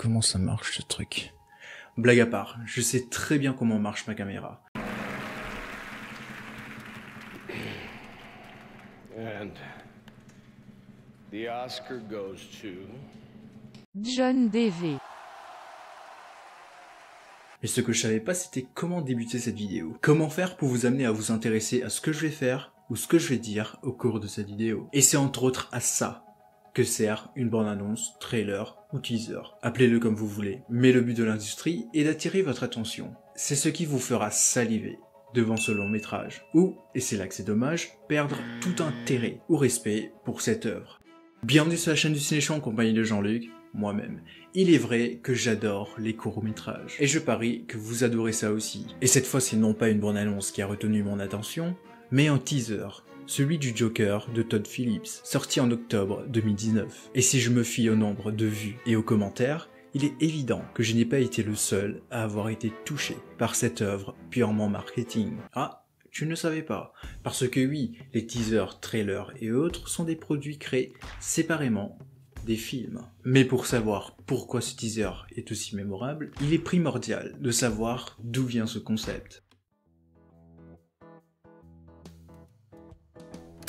comment ça marche ce truc? Blague à part, je sais très bien comment marche ma caméra. And the Oscar goes to John DV. Mais ce que je savais pas, c'était comment débuter cette vidéo. Comment faire pour vous amener à vous intéresser à ce que je vais faire ou ce que je vais dire au cours de cette vidéo. Et c'est entre autres à ça que sert une bande-annonce, trailer ou teaser. Appelez-le comme vous voulez. Mais le but de l'industrie est d'attirer votre attention. C'est ce qui vous fera saliver devant ce long métrage. Ou, et c'est là que c'est dommage, perdre tout intérêt ou respect pour cette œuvre. Bienvenue sur la chaîne du Cinéchant en compagnie de Jean-Luc, moi-même. Il est vrai que j'adore les courts-métrages. Et je parie que vous adorez ça aussi. Et cette fois, c'est non pas une bande-annonce qui a retenu mon attention, mais un teaser. Celui du Joker de Todd Phillips, sorti en octobre 2019. Et si je me fie au nombre de vues et aux commentaires, il est évident que je n'ai pas été le seul à avoir été touché par cette œuvre purement marketing. Ah, tu ne savais pas. Parce que oui, les teasers, trailers et autres sont des produits créés séparément des films. Mais pour savoir pourquoi ce teaser est aussi mémorable, il est primordial de savoir d'où vient ce concept.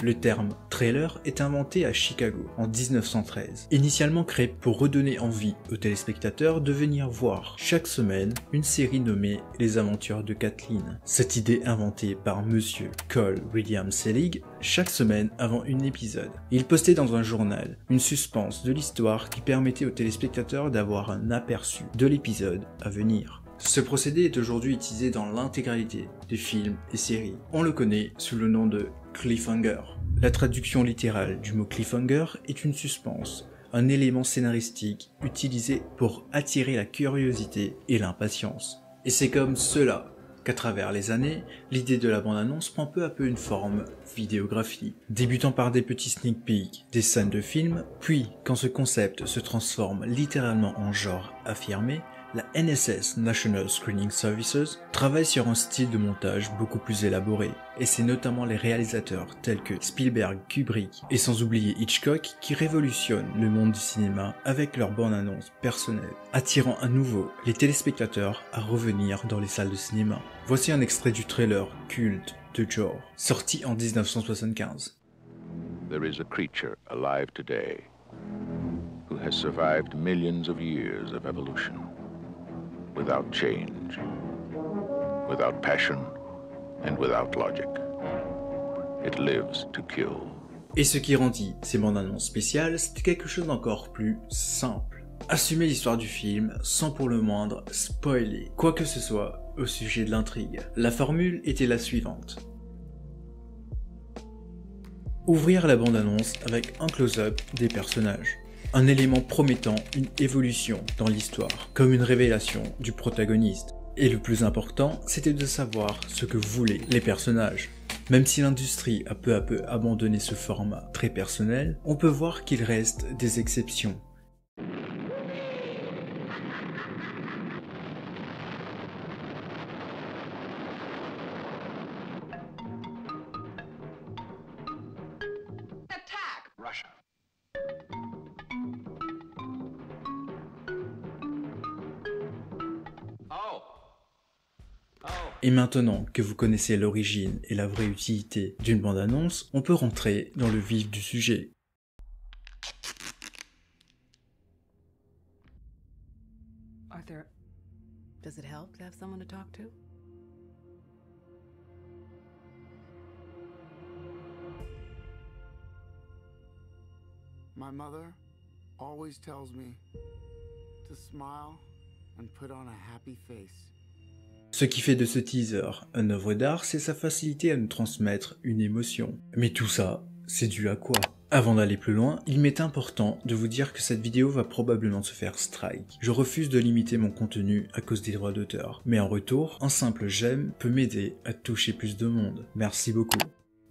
Le terme trailer est inventé à Chicago en 1913, initialement créé pour redonner envie aux téléspectateurs de venir voir chaque semaine une série nommée Les Aventures de Kathleen. Cette idée inventée par Monsieur Cole William Selig chaque semaine avant un épisode. Il postait dans un journal une suspense de l'histoire qui permettait aux téléspectateurs d'avoir un aperçu de l'épisode à venir. Ce procédé est aujourd'hui utilisé dans l'intégralité des films et séries. On le connaît sous le nom de cliffhanger. La traduction littérale du mot cliffhanger est une suspense, un élément scénaristique utilisé pour attirer la curiosité et l'impatience. Et c'est comme cela qu'à travers les années, l'idée de la bande-annonce prend peu à peu une forme vidéographie, débutant par des petits sneak peeks, des scènes de films, puis quand ce concept se transforme littéralement en genre affirmé, la NSS, National Screening Services, travaille sur un style de montage beaucoup plus élaboré, et c'est notamment les réalisateurs tels que Spielberg, Kubrick et sans oublier Hitchcock qui révolutionnent le monde du cinéma avec leur bande-annonce personnelle, attirant à nouveau les téléspectateurs à revenir dans les salles de cinéma. Voici un extrait du trailer culte de Jaws, sorti en 1975. There is a creature alive today who has survived millions of years of evolution. Without change, without passion, and without logic. It lives to kill. Et ce qui rendit ces bandes annonces spéciales, c'était quelque chose d'encore plus simple. Assumer l'histoire du film sans pour le moindre spoiler quoi que ce soit au sujet de l'intrigue. La formule était la suivante. Ouvrir la bande annonce avec un close-up des personnages. Un élément promettant une évolution dans l'histoire, comme une révélation du protagoniste. Et le plus important, c'était de savoir ce que voulaient les personnages. Même si l'industrie a peu à peu abandonné ce format très personnel, on peut voir qu'il reste des exceptions. Russia. Et maintenant que vous connaissez l'origine et la vraie utilité d'une bande-annonce, on peut rentrer dans le vif du sujet. Arthur, does it help to have someone to talk to? My mother always tells me to smile and put on a happy face. Ce qui fait de ce teaser une œuvre d'art, c'est sa facilité à nous transmettre une émotion. Mais tout ça, c'est dû à quoi? Avant d'aller plus loin, il m'est important de vous dire que cette vidéo va probablement se faire strike. Je refuse de limiter mon contenu à cause des droits d'auteur. Mais en retour, un simple j'aime peut m'aider à toucher plus de monde. Merci beaucoup.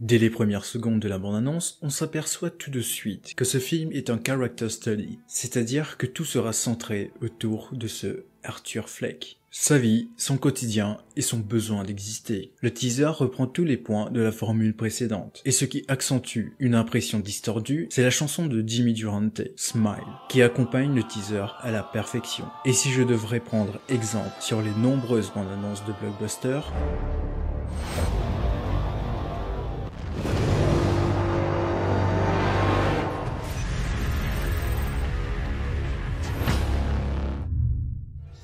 Dès les premières secondes de la bande-annonce, on s'aperçoit tout de suite que ce film est un character study, c'est-à-dire que tout sera centré autour de ce Arthur Fleck. Sa vie, son quotidien et son besoin d'exister. Le teaser reprend tous les points de la formule précédente. Et ce qui accentue une impression distordue, c'est la chanson de Jimmy Durante, Smile, qui accompagne le teaser à la perfection. Et si je devrais prendre exemple sur les nombreuses bandes annonces de blockbuster,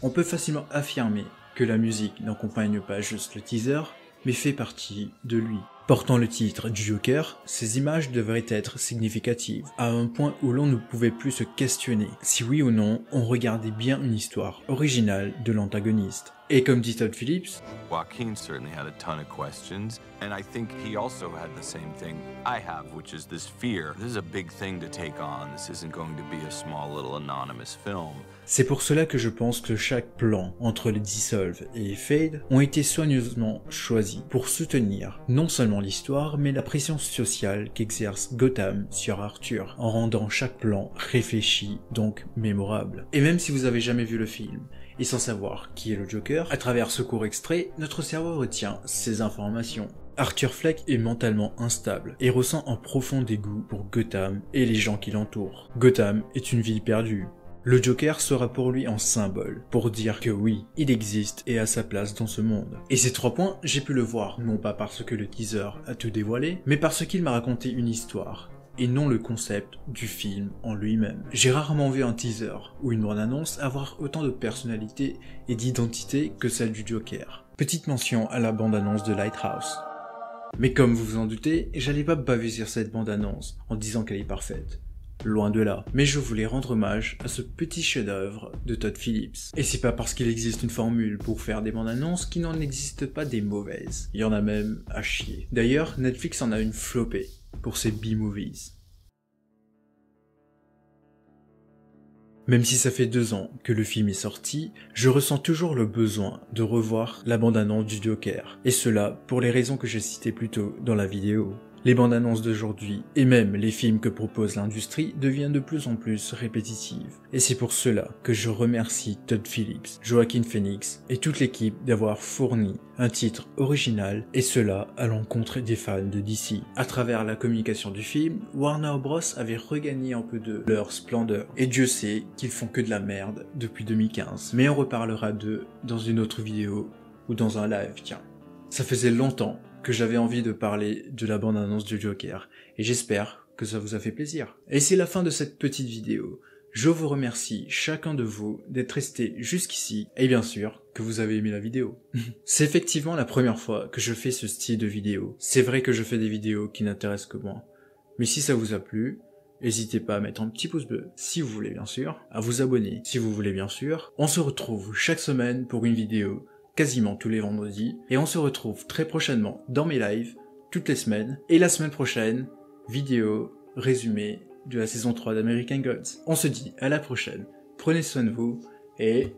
on peut facilement affirmer que la musique n'accompagne pas juste le teaser, mais fait partie de lui. Portant le titre du Joker, ces images devraient être significatives, à un point où l'on ne pouvait plus se questionner si oui ou non on regardait bien une histoire originale de l'antagoniste. Et comme dit Todd Phillips, Joaquin certainly had a ton of questions, and I think he also had the same thing I have, which is this fear. This is a big thing to take on. This isn't going to be a small little anonymous film. c'est pour cela que je pense que chaque plan entre les Dissolve et Fade ont été soigneusement choisis pour soutenir non seulement l'histoire, mais la pression sociale qu'exerce Gotham sur Arthur, en rendant chaque plan réfléchi, donc mémorable. Et même si vous avez jamais vu le film, et sans savoir qui est le Joker, à travers ce court extrait, notre cerveau retient ces informations. Arthur Fleck est mentalement instable et ressent un profond dégoût pour Gotham et les gens qui l'entourent. Gotham est une ville perdue. Le Joker sera pour lui un symbole, pour dire que oui, il existe et a sa place dans ce monde. Et ces 3 points, j'ai pu le voir, non pas parce que le teaser a tout dévoilé, mais parce qu'il m'a raconté une histoire, et non le concept du film en lui-même. J'ai rarement vu un teaser ou une bande-annonce avoir autant de personnalité et d'identité que celle du Joker. Petite mention à la bande-annonce de Lighthouse. Mais comme vous vous en doutez, j'allais pas baver sur cette bande-annonce en disant qu'elle est parfaite. Loin de là. Mais je voulais rendre hommage à ce petit chef-d'œuvre de Todd Phillips. Et c'est pas parce qu'il existe une formule pour faire des bandes annonces qu'il n'en existe pas des mauvaises. Il y en a même à chier. D'ailleurs, Netflix en a une flopée pour ses B-movies. Même si ça fait 2 ans que le film est sorti, je ressens toujours le besoin de revoir la bande-annonce du Joker. Et cela pour les raisons que j'ai citées plus tôt dans la vidéo. Les bandes annonces d'aujourd'hui, et même les films que propose l'industrie, deviennent de plus en plus répétitives. Et c'est pour cela que je remercie Todd Phillips, Joaquin Phoenix et toute l'équipe d'avoir fourni un titre original, et cela à l'encontre des fans de DC. À travers la communication du film, Warner Bros avait regagné un peu de leur splendeur. Et Dieu sait qu'ils font que de la merde depuis 2015. Mais on reparlera d'eux dans une autre vidéo, ou dans un live, tiens. Ça faisait longtemps que j'avais envie de parler de la bande-annonce du Joker, et j'espère que ça vous a fait plaisir. Et c'est la fin de cette petite vidéo. Je vous remercie chacun de vous d'être resté jusqu'ici, et bien sûr que vous avez aimé la vidéo. C'est effectivement la première fois que je fais ce style de vidéo. C'est vrai que je fais des vidéos qui n'intéressent que moi. Mais si ça vous a plu, n'hésitez pas à mettre un petit pouce bleu si vous voulez bien sûr, à vous abonner si vous voulez bien sûr. On se retrouve chaque semaine pour une vidéo, quasiment tous les vendredis, et on se retrouve très prochainement dans mes lives, toutes les semaines, et la semaine prochaine, vidéo résumé de la saison 3 d'American Gods. On se dit à la prochaine, prenez soin de vous, et...